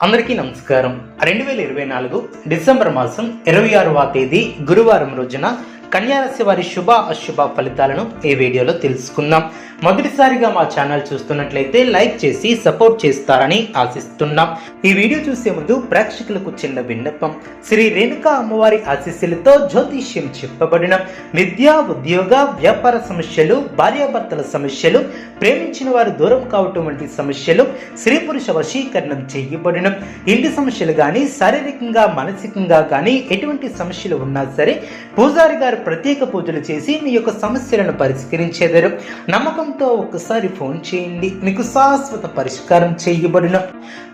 అందరికీ నమస్కారం. 2024 డిసెంబర్ మాసం 26వ తేదీ గురువారం రోజున కన్యారాశి వారి శుభ అశుభ ఫలితాలను ఈ వీడియోలో తెలుసుకుందాం. మొదటిసారిగా మా ఛానల్ చూస్తున్నట్లయితే లైక్ చేసి సపోర్ట్ చేస్తారని ఆశిస్తున్నాం. ఈ వీడియో చూసే ముందు ప్రేక్షకులకు చిన్న విన్నపం. శ్రీ రేణుకా అమ్మవారి ఆశీస్సులతో జ్యోతిష్యం చెప్పబడిన విద్యా, ఉద్యోగ, వ్యాపార సమస్యలు, భార్యాభర్తల సమస్యలు, ప్రేమించిన వారు దూరం కావటం వంటి సమస్యలు, స్త్రీ పురుష వశీకరణం చేయబడిన ఇంటి సమస్యలు కానీ, శారీరకంగా మానసికంగా కానీ ఎటువంటి సమస్యలు ఉన్నా సరే పూజారి గారు ప్రత్యేక పూజలు చేసి మీ యొక్క సమస్యలను పరిష్కరించేదారు. నమ్మకంతో ఒక్కసారి ఫోన్ చేయండి, మీకు శాశ్వత పరిష్కారం చేయబడిన.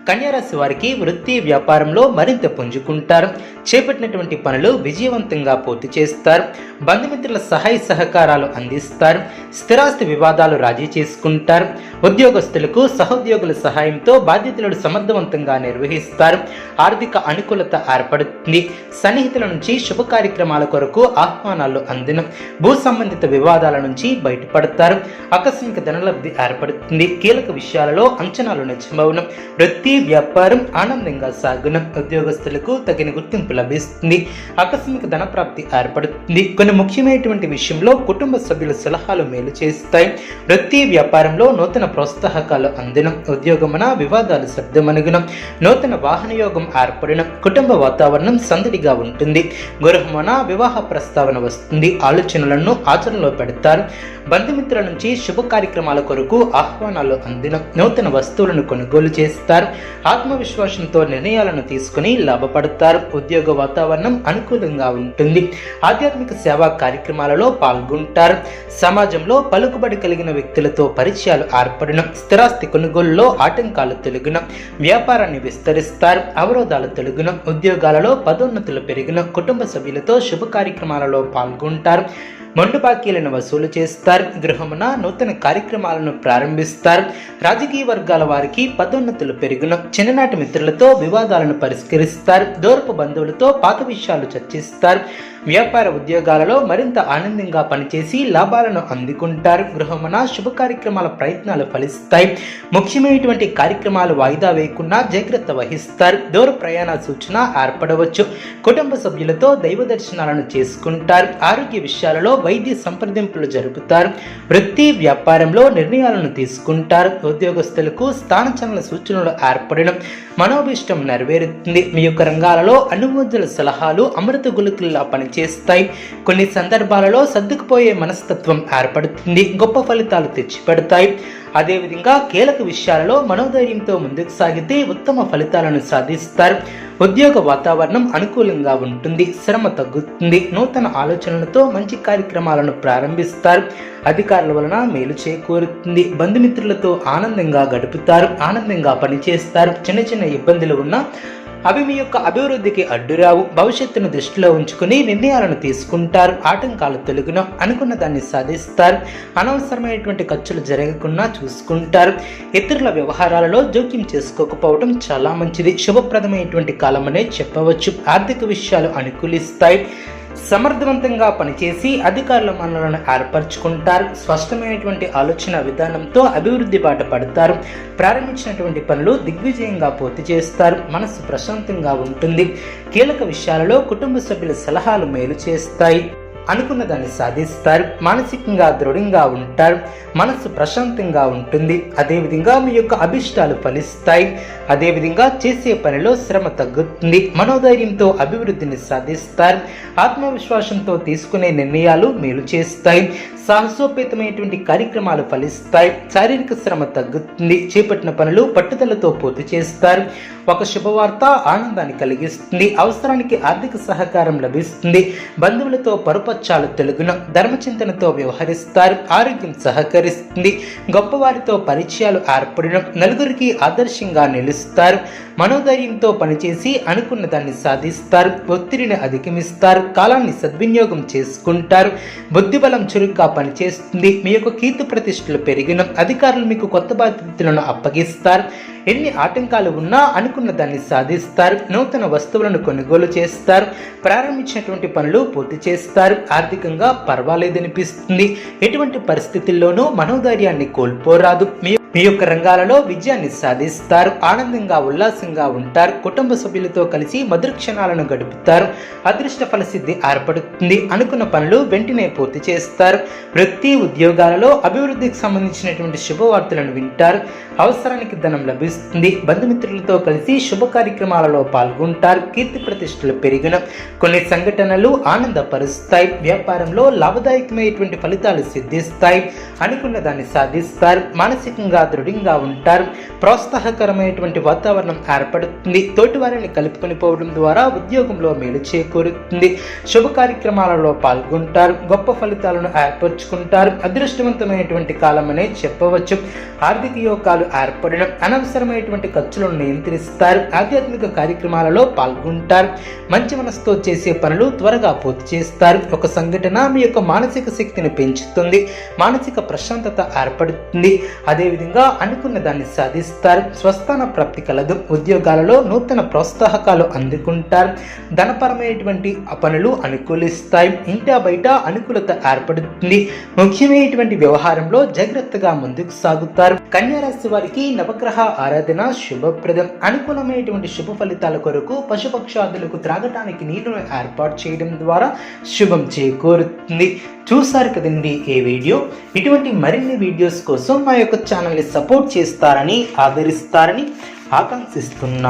కన్యారాశి వారికి వృత్తి వ్యాపారంలో మరింత పుంజుకుంటారు. చేపట్టినటువంటి పనులు విజయవంతంగా పూర్తి చేస్తారు. బంధుమిత్రుల సహాయ సహకారాలు అందిస్తారు. స్థిరాస్తి వివాదాలు రాజీ చేసుకుంటారు. ఉద్యోగస్తులకు సహోద్యోగుల సహాయంతో బాధ్యతలను సమర్థవంతంగా నిర్వహిస్తారు. ఆర్థిక అనుకూలత ఏర్పడుతుంది. సన్నిహితుల నుంచి శుభ కార్యక్రమాల కొరకు ఆహ్వానాలు అందిన. భూ సంబంధిత వివాదాల నుంచి బయటపడతారు. ఆకస్మిక ధనలబ్ధి ఏర్పడుతుంది. కీలక విషయాలలో అంచనాలు నిజమవును. వృత్తి వ్యాపారం ఆనందంగా సాగున. ఉద్యోగస్తులకు తగిన గుర్తింపు లభిస్తుంది. ఆకస్మిక ధన ప్రాప్తి ఏర్పడుతుంది. కొన్ని ముఖ్యమైనటువంటి విషయంలో కుటుంబ సభ్యుల సలహాలు మేలు చేస్తాయి. వృత్తి వ్యాపారంలో నూతన ప్రోత్సాహకాలు అందిన. ఉద్యోగమున వివాదాలు సర్దుమణుగున. నూతన వాహన యోగం ఏర్పడిన. కుటుంబ వాతావరణం సందడిగా ఉంటుంది. గృహమున వివాహ ప్రస్తావన వస్తుంది. ఆలోచనలను ఆచరణలో పెడతారు. బంధుమిత్రుల నుంచి శుభ కార్యక్రమాల కొరకు ఆహ్వానాలు అందిన. నూతన వస్తువులను కొనుగోలు చేస్తారు. ఆత్మవిశ్వాసంతో నిర్ణయాలను తీసుకుని లాభపడతారు. ఉద్యోగ వాతావరణం అనుకూలంగా ఉంటుంది. ఆధ్యాత్మిక సేవా కార్యక్రమాలలో పాల్గొంటారు. సమాజంలో పలుకుబడి కలిగిన వ్యక్తులతో పరిచయాలు ఏర్పడిన. స్థిరాస్తి కొనుగోలులో ఆటంకాలు తొలగిన. వ్యాపారాన్ని విస్తరిస్తారు. అవరోధాలు తొలగిన. ఉద్యోగాలలో పదోన్నతులు పెరిగిన. కుటుంబ సభ్యులతో శుభ కార్యక్రమాలలో పాల్గొంటారు. మొండు బాకీలను వసూలు చేస్తారు. గృహమున నూతన కార్యక్రమాలను ప్రారంభిస్తారు. రాజకీయ వర్గాల వారికి పదోన్నతులు పెరిగిన. చిన్ననాటి మిత్రులతో వివాదాలను పరిష్కరిస్తారు. దూరపు బంధువులతో పాత విషయాలు చర్చిస్తారు. వ్యాపార ఉద్యోగాలలో మరింత ఆనందంగా పనిచేసి లాభాలను అందుకుంటారు. గృహమున శుభ కార్యక్రమాల ప్రయత్నాలు ఫలిస్తాయి. ముఖ్యమైనటువంటి కార్యక్రమాలు వాయిదా వేయకుండా జాగ్రత్త వహిస్తారు. దూర ప్రయాణ సూచన ఏర్పడవచ్చు. కుటుంబ సభ్యులతో దైవ దర్శనాలను చేసుకుంటారు. ఆరోగ్య విషయాలలో వైద్య సంప్రదింపులు జరుపుతారు. వృత్తి వ్యాపారంలో నిర్ణయాలను తీసుకుంటారు. ఉద్యోగస్తులకు స్థానచలన సూచనలు ఏర్పడడం. మనోభీష్టం నెరవేరుతుంది. మీ యొక్క రంగాలలో అనుమతుల సలహాలు అమృత గుళికల్లా పనిచేస్తాయి. కొన్ని సందర్భాలలో సర్దుకుపోయే మనస్తత్వం ఏర్పడుతుంది. గొప్ప ఫలితాలు తెచ్చిపెడతాయి. అదేవిధంగా కీలక విషయాలలో మనోధైర్యంతో ముందుకు సాగితే ఉత్తమ ఫలితాలను సాధిస్తారు. ఉద్యోగ వాతావరణం అనుకూలంగా ఉంటుంది. శ్రమ తగ్గుతుంది. నూతన ఆలోచనలతో మంచి కార్యక్రమాలను ప్రారంభిస్తారు. అధికారుల వలన మేలు చేకూరుతుంది. బంధుమిత్రులతో ఆనందంగా గడుపుతారు. ఆనందంగా పనిచేస్తారు. చిన్న చిన్న ఇబ్బందులు ఉన్నా అవి మీ యొక్క అభివృద్ధికి అడ్డురావు. భవిష్యత్తును దృష్టిలో ఉంచుకుని నిర్ణయాలను తీసుకుంటారు. ఆటంకాలు తొలగిన. అనుకున్న దాన్ని సాధిస్తారు. అనవసరమైనటువంటి ఖర్చులు జరగకుండా చూసుకుంటారు. ఇతరుల వ్యవహారాలలో జోక్యం చేసుకోకపోవడం చాలా మంచిది. శుభప్రదమైనటువంటి కాలమనే చెప్పవచ్చు. ఆర్థిక విషయాలు అనుకూలిస్తాయి. సమర్థవంతంగా పనిచేసి అధికారుల మన్ననలను ఏర్పరచుకుంటారు. స్పష్టమైనటువంటి ఆలోచన విధానంతో అభివృద్ధి బాట పడతారు. ప్రారంభించినటువంటి పనులు దిగ్విజయంగా పూర్తి చేస్తారు. మనసు ప్రశాంతంగా ఉంటుంది. కీలక విషయాలలో కుటుంబ సభ్యుల సలహాలు మేలు చేస్తాయి. అనుకున్న దాన్ని సాధిస్తారు. మానసికంగా దృఢంగా ఉంటారు. మనసు ప్రశాంతంగా ఉంటుంది. అదేవిధంగా మీ యొక్క అభిష్టాలు ఫలిస్తాయి. అదేవిధంగా చేసే పనిలో శ్రమ తగ్గుతుంది. మనోధైర్యంతో అభివృద్ధిని సాధిస్తారు. ఆత్మవిశ్వాసంతో తీసుకునే నిర్ణయాలు మేలు చేస్తాయి. సాహసోపేతమైనటువంటి కార్యక్రమాలు ఫలిస్తాయి. శారీరక శ్రమ తగ్గుతుంది. చేపట్టిన పనులు పట్టుదలతో పూర్తి చేస్తారు. ఒక శుభవార్త ఆనందాన్ని కలిగిస్తుంది. అవసరానికి ఆర్థిక సహకారం లభిస్తుంది. బంధువులతో పరుపచ్చాలు తొలగున. ధర్మచింతనతో వ్యవహరిస్తారు. ఆరోగ్యం సహకరిస్తుంది. గొప్పవారితో పరిచయాలు ఏర్పడిన. నలుగురికి ఆదర్శంగా నిలుస్తారు. మనోధైర్యంతో పనిచేసి అనుకున్న దాన్ని సాధిస్తారు. ఒత్తిడిని అధిగమిస్తారు. కాలాన్ని సద్వినియోగం చేసుకుంటారు. బుద్ధిబలం చురుగ్గా పనిచేస్తుంది. మీ యొక్క కీర్తి ప్రతిష్టలు పెరిగిన. అధికారులు మీకు కొత్త బాధ్యతలను అప్పగిస్తారు. ఎన్ని ఆటంకాలు ఉన్నా అనుకున్న దాన్ని సాధిస్తారు. నూతన వస్తువులను కొనుగోలు చేస్తారు. ప్రారంభించినటువంటి పనులు పూర్తి చేస్తారు. ఆర్థికంగా పర్వాలేదనిపిస్తుంది. ఎటువంటి పరిస్థితుల్లోనూ మనోధైర్యాన్ని కోల్పోరాదు. మీ యొక్క రంగాలలో విజయాన్ని సాధిస్తారు. ఆనందంగా ఉల్లాసంగా ఉంటారు. కుటుంబ సభ్యులతో కలిసి మధుర క్షణాలను గడుపుతారు. అదృష్ట ఫలసిద్ధి ఏర్పడుతుంది. అనుకున్న పనులు వెంటనే పూర్తి చేస్తారు. వృత్తి ఉద్యోగాలలో అభివృద్ధికి సంబంధించినటువంటి శుభవార్తలను వింటారు. అవసరానికి ధనం లభిస్తుంది. బంధుమిత్రులతో కలిసి శుభ కార్యక్రమాలలో పాల్గొంటారు. కీర్తి ప్రతిష్టలు పెరిగిన కొన్ని సంఘటనలు ఆనందపరుస్తాయి. వ్యాపారంలో లాభదాయకమైనటువంటి ఫలితాలు సిద్ధిస్తాయి. అనుకున్న దాన్ని సాధిస్తారు. మానసికంగా దృఢంగా ఉంటారు. ప్రోత్సాహకరమైనటువంటి వాతావరణం ఏర్పడుతుంది. తోటివారిని కలుపుకొని పోవడం ద్వారా ఉద్యోగంలో మేలు చేకూరుతుంది. శుభ కార్యక్రమాలలో పాల్గొంటారు. గొప్ప ఫలితాలను ఏర్పరచుకుంటారు. అదృష్టవంతమైనటువంటి కాలం అనే చెప్పవచ్చు. ఆర్థిక యోగాలు ఏర్పడడం, అనవసరమైనటువంటి ఖర్చులను నియంత్రిస్తారు. ఆధ్యాత్మిక కార్యక్రమాలలో పాల్గొంటారు. మంచి మనసుతో చేసే పనులు త్వరగా పూర్తి చేస్తారు. ఒక సంఘటన మీ యొక్క మానసిక శక్తిని పెంచుతుంది. మానసిక ప్రశాంతత ఏర్పడుతుంది. అదేవిధంగా అనుకున్న దాన్ని సాధిస్తారు. స్వస్థాన ప్రాప్తి కలదు. ఉద్యోగాలలో నూతన ప్రోత్సాహకాలు అందుకుంటారు. ధనపరమైనటువంటి పనులు అనుకూలిస్తాయి. ఇంటా బయట అనుకూలత ఏర్పడుతుంది. ముఖ్యమైనటువంటి వ్యవహారంలో జాగ్రత్తగా ముందుకు సాగుతారు. కన్యా రాశి వారికి నవగ్రహ ఆరాధన శుభప్రదం. అనుకూలమైనటువంటి శుభ ఫలితాల కొరకు పశుపక్షాదులకు త్రాగటానికి నీరును ఏర్పాటు చేయడం ద్వారా శుభం చేకూరుతుంది. చూసారు కదండి ఈ వీడియో. ఇటువంటి మరిన్ని వీడియోస్ కోసం మా యొక్క ఛానల్ని సపోర్ట్ చేస్తారని, ఆదరిస్తారని ఆకాంక్షిస్తున్నా.